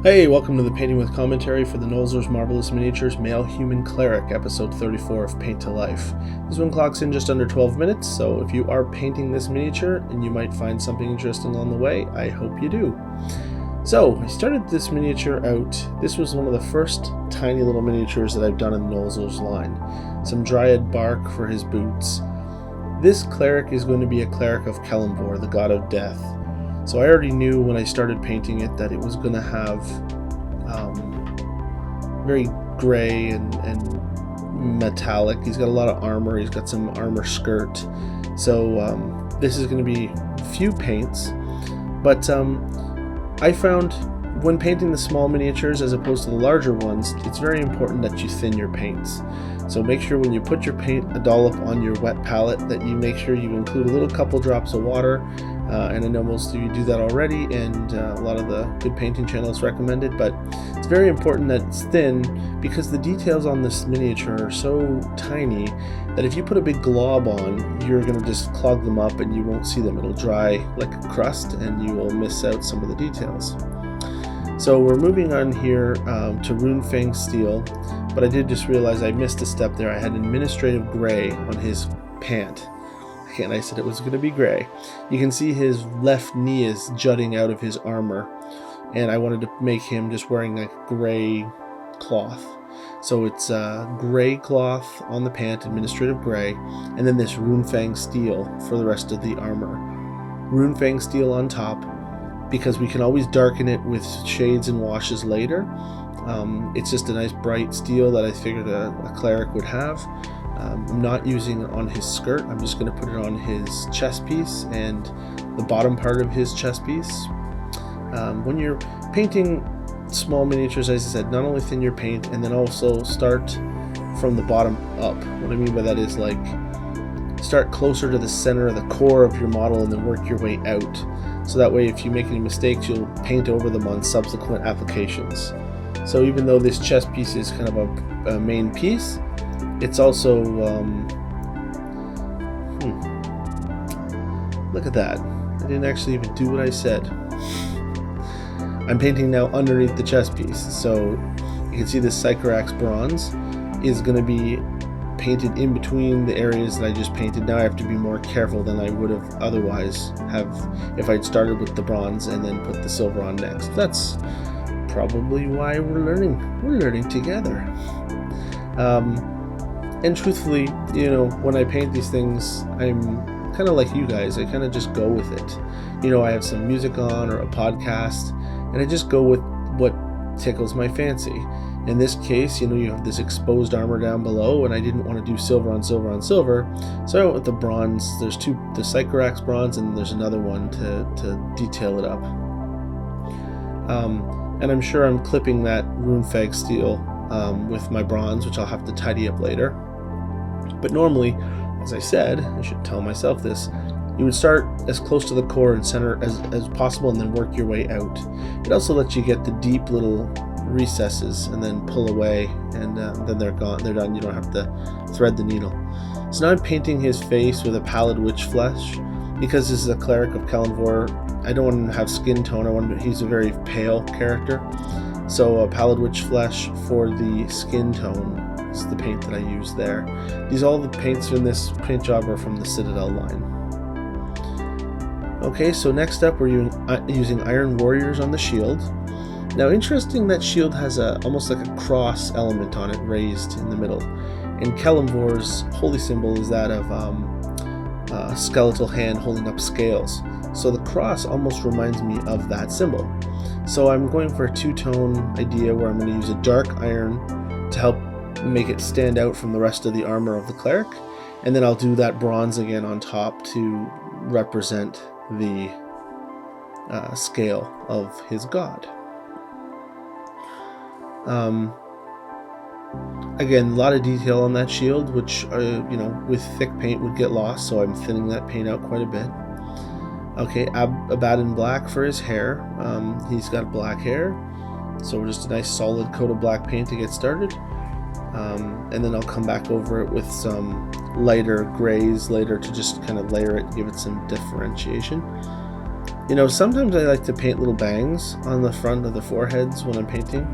Hey, welcome to the Painting with Commentary for the Nolzur's Marvelous Miniatures Male Human Cleric, episode 34 of Paint to Life. This one clocks in just under 12 minutes, so if you are painting this miniature and you might find something interesting along the way, I hope you do. So, I started this miniature out. This was one of the first tiny little miniatures that I've done in Nolzur's line. Some DRYAD bark for his boots. This cleric is going to be a cleric of Kelemvor, the god of death. So I already knew when I started painting it that it was going to have very gray and metallic. He's got a lot of armor. He's got some armor skirt. So this is going to be few paints. But I found when painting the small miniatures as opposed to the larger ones, it's very important that you thin your paints. So make sure when you put your paint a dollop on your wet palette that you make sure you include a little couple drops of water. And I know most of you do that already, and a lot of the good painting channels recommend it, but it's very important that it's thin because the details on this miniature are so tiny that if you put a big glob on, you're going to just clog them up and you won't see them. It'll dry like a crust and you will miss out some of the details. So we're moving on here to RUNEFANG steel, but I did just realize I missed a step there. I had administrative gray on his pant. And I said it was going to be gray. You can see his left knee is jutting out of his armor, and I wanted to make him just wearing like gray cloth. So it's gray cloth on the pant, administrative gray, and then this RUNEFANG steel for the rest of the armor. RUNEFANG steel on top, because we can always darken it with shades and washes later. It's just a nice bright steel that I figured a cleric would have. I'm not using it on his skirt. I'm just going to put it on his chest piece and the bottom part of his chest piece. When you're painting small miniatures, as I said, not only thin your paint and then also start from the bottom up. What I mean by that is like start closer to the center of the core of your model and then work your way out. So that way if you make any mistakes, you'll paint over them on subsequent applications. So even though this chest piece is kind of a main piece, it's also, look at that. I didn't actually even do what I said. I'm painting now underneath the chest piece. So you can see this SYCORAX bronze is going to be painted in between the areas that I just painted. Now I have to be more careful than I would have otherwise if I'd started with the bronze and then put the silver on next. That's probably why we're learning together. And truthfully, you know, when I paint these things, I'm kind of like you guys. I kind of just go with it. You know, I have some music on or a podcast, and I just go with what tickles my fancy. In this case, you know, you have this exposed armor down below, and I didn't want to do silver on silver on silver, so I went with the bronze. There's the SYCORAX bronze, and there's another one to detail it up. And I'm sure I'm clipping that RUNEFANG steel with my bronze, which I'll have to tidy up later. But normally, as I said, I should tell myself this, you would start as close to the core and center as possible and then work your way out. It also lets you get the deep little recesses and then pull away, and then they're gone, they're done. You don't have to thread the needle. So now I'm painting his face with a pallid witch flesh. Because this is a cleric of Kelemvor, I don't want him to have skin tone. He's a very pale character. So a pallid witch flesh for the skin tone is the paint that I use there. All the paints in this paint job are from the Citadel line. Okay, so next up we're using Iron Warriors on the shield. Now interesting, that shield has almost like a cross element on it raised in the middle. And Kelemvor's holy symbol is that of a skeletal hand holding up scales. So the cross almost reminds me of that symbol. So I'm going for a two-tone idea where I'm going to use a dark iron to help make it stand out from the rest of the armor of the cleric, and then I'll do that bronze again on top to represent the scale of his god. Again, a lot of detail on that shield, which you know, with thick paint would get lost, so I'm thinning that paint out quite a bit. Okay, ABADDON black for his hair. He's got black hair, so just a nice solid coat of black paint to get started. And then I'll come back over it with some lighter grays later to just kind of layer it, give it some differentiation. You know, sometimes I like to paint little bangs on the front of the foreheads when I'm painting.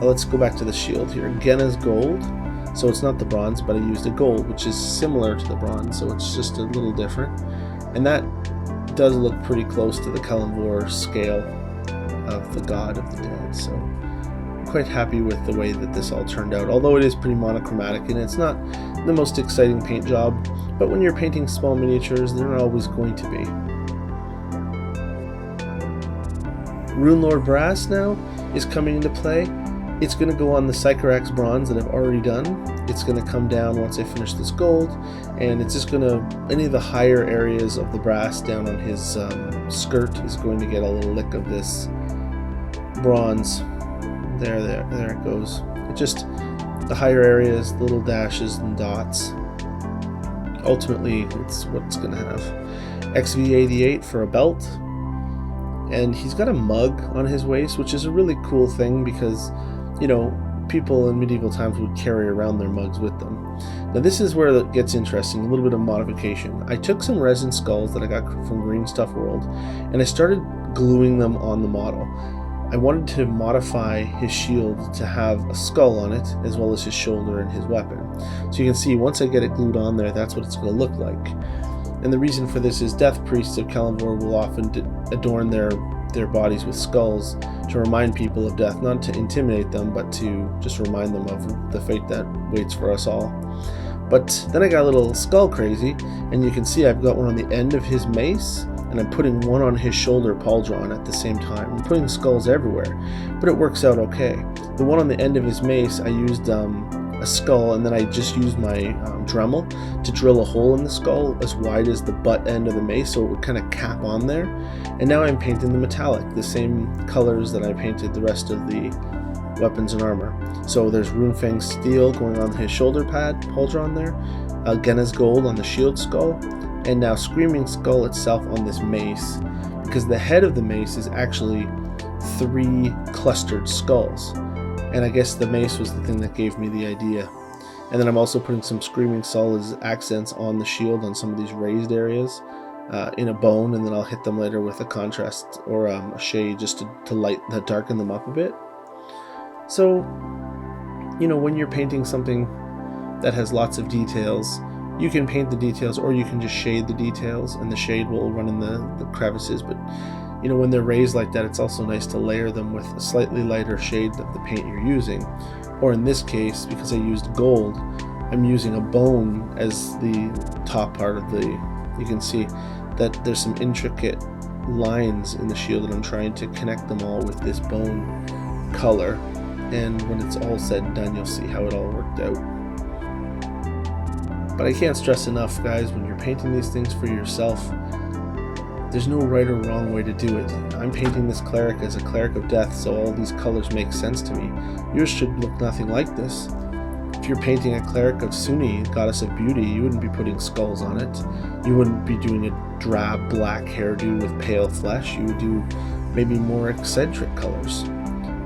Let's go back to the shield here. GHENNA'S gold. So it's not the bronze, but I used a gold, which is similar to the bronze, so it's just a little different. And that does look pretty close to the Kalimvor scale of the God of the Dead. So I'm quite happy with the way that this all turned out, although it is pretty monochromatic and it's not the most exciting paint job, but when you're painting small miniatures, they're not always going to be. RUNELORD brass now is coming into play. It's going to go on the SYCORAX bronze that I've already done. It's going to come down once I finish this gold, and it's just going to, any of the higher areas of the brass down on his skirt is going to get a little lick of this bronze. There it goes. It just, the higher areas, little dashes and dots. Ultimately, it's what it's going to have. XV88 for a belt. And he's got a mug on his waist, which is a really cool thing because, you know, people in medieval times would carry around their mugs with them. Now this is where it gets interesting, a little bit of modification. I took some resin skulls that I got from Green Stuff World, and I started gluing them on the model. I wanted to modify his shield to have a skull on it, as well as his shoulder and his weapon. So you can see, once I get it glued on there, that's what it's going to look like. And the reason for this is death priests of Kalimvor will often adorn their bodies with skulls to remind people of death, not to intimidate them, but to just remind them of the fate that waits for us all. But then I got a little skull crazy, and you can see I've got one on the end of his mace, and I'm putting one on his shoulder pauldron at the same time. I'm putting skulls everywhere, but it works out okay. The one on the end of his mace, I used a skull, and then I just used my Dremel to drill a hole in the skull as wide as the butt end of the mace, so it would kind of cap on there. And now I'm painting the metallic, the same colors that I painted the rest of the weapons and armor. So there's RUNEFANG steel going on his shoulder pad, pauldron there, GHENNA'S gold on the shield skull, and now Screaming Skull itself on this mace, because the head of the mace is actually 3 clustered skulls. And I guess the mace was the thing that gave me the idea. And then I'm also putting some Screaming Skull as accents on the shield on some of these raised areas in a bone, and then I'll hit them later with a contrast or a shade just to darken them up a bit. So, you know, when you're painting something that has lots of details, you can paint the details or you can just shade the details, and the shade will run in the crevices. But you know, when they're raised like that, it's also nice to layer them with a slightly lighter shade of the paint you're using. Or in this case, because I used gold, I'm using a bone as the top part of the, you can see that there's some intricate lines in the shield, and I'm trying to connect them all with this bone color. And when it's all said and done, you'll see how it all worked out. But I can't stress enough, guys, when you're painting these things for yourself, there's no right or wrong way to do it. I'm painting this cleric as a cleric of death, so all these colors make sense to me. Yours should look nothing like this. If you're painting a cleric of Suni, goddess of beauty, you wouldn't be putting skulls on it. You wouldn't be doing a drab black hairdo with pale flesh. You would do maybe more eccentric colors.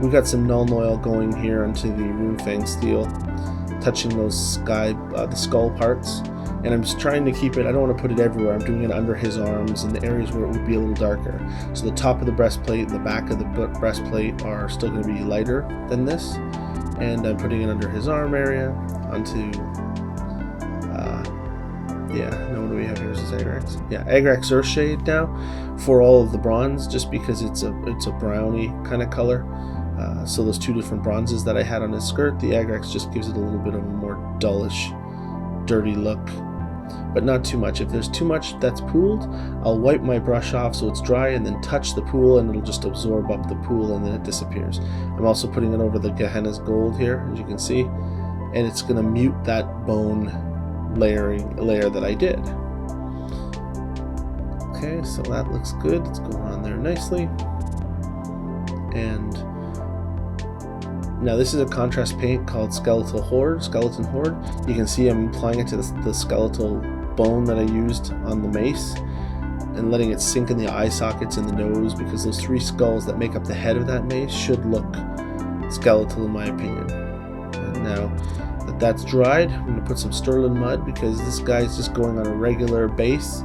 We've got some NULN oil going here onto the RUNEFANG steel, touching those the skull parts. And I'm just trying to keep it, I don't want to put it everywhere. I'm doing it under his arms in the areas where it would be a little darker. So the top of the breastplate and the back of the breastplate are still going to be lighter than this. And I'm putting it under his arm area, onto, what do we have here? Is this AGRAX? Yeah, AGRAX Earthshade now for all of the bronze, just because it's a browny kind of color. So those 2 different bronzes that I had on his skirt, the AGRAX just gives it a little bit of a more dullish, dirty look. But not too much. If there's too much that's pooled, I'll wipe my brush off so it's dry, and then touch the pool, and it'll just absorb up the pool, and then it disappears. I'm also putting it over the GHENNA'S gold here, as you can see, and it's going to mute that bone layer that I did. Okay, so that looks good. It's going on there nicely. And now this is a contrast paint called Skeleton Horde. You can see I'm applying it to the skeletal bone that I used on the mace, and letting it sink in the eye sockets and the nose, because those 3 skulls that make up the head of that mace should look skeletal in my opinion. And now that that's dried, I'm going to put some STIRLAND mud, because this guy's just going on a regular base.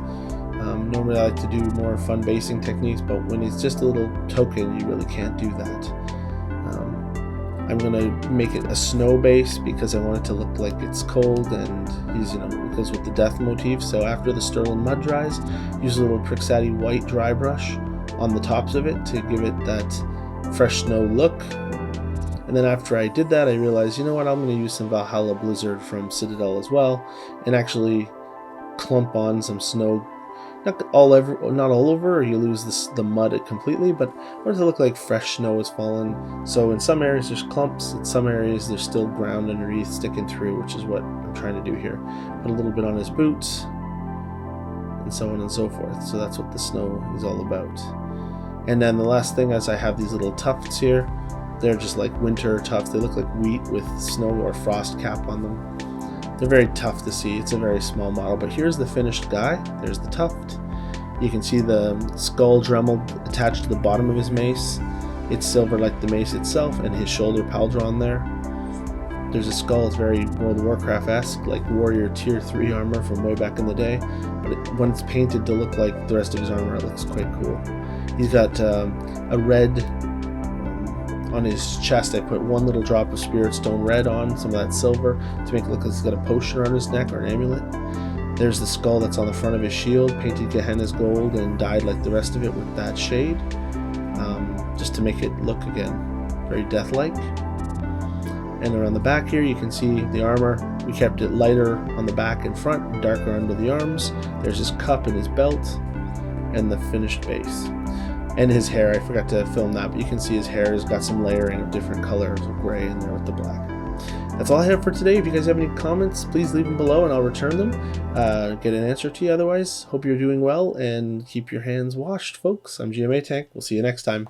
Normally I like to do more fun basing techniques, but when it's just a little token, you really can't do that. I'm going to make it a snow base because I want it to look like it's cold, and he's, it goes with the death motif. So after the Stirland mud dries, use a little PRAXETI white dry brush on the tops of it to give it that fresh snow look. And then after I did that, I realized, you know what, I'm going to use some Valhalla Blizzard from Citadel as well, and actually clump on some snow. Not all over, or you lose the mud completely, but I want it to look like fresh snow has fallen. So in some areas there's clumps, in some areas there's still ground underneath sticking through, which is what I'm trying to do here. Put a little bit on his boots, and so on and so forth. So that's what the snow is all about. And then the last thing is I have these little tufts here. They're just like winter tufts. They look like wheat with snow or frost cap on them. They're very tough to see. It's a very small model, but here's the finished guy. There's the tuft. You can see the skull Dremel attached to the bottom of his mace. It's silver like the mace itself, and his shoulder pauldron there. There's a skull. It's very World of Warcraft-esque, like Warrior Tier 3 armor from way back in the day, but when it's painted to look like the rest of his armor, it looks quite cool. He's got a red on his chest. I put one little drop of Spirit Stone red on, some of that silver, to make it look like he's got a potion around his neck or an amulet. There's the skull that's on the front of his shield, painted GHENNA'S gold and dyed like the rest of it with that shade, just to make it look, again, very death-like. And around the back here you can see the armor. We kept it lighter on the back and front, and darker under the arms. There's his cup and his belt, and the finished base. And his hair, I forgot to film that, but you can see his hair has got some layering of different colors of gray in there with the black. That's all I have for today. If you guys have any comments, please leave them below and I'll return them. Get an answer to you otherwise. Hope you're doing well, and keep your hands washed, folks. I'm GMA Tank. We'll see you next time.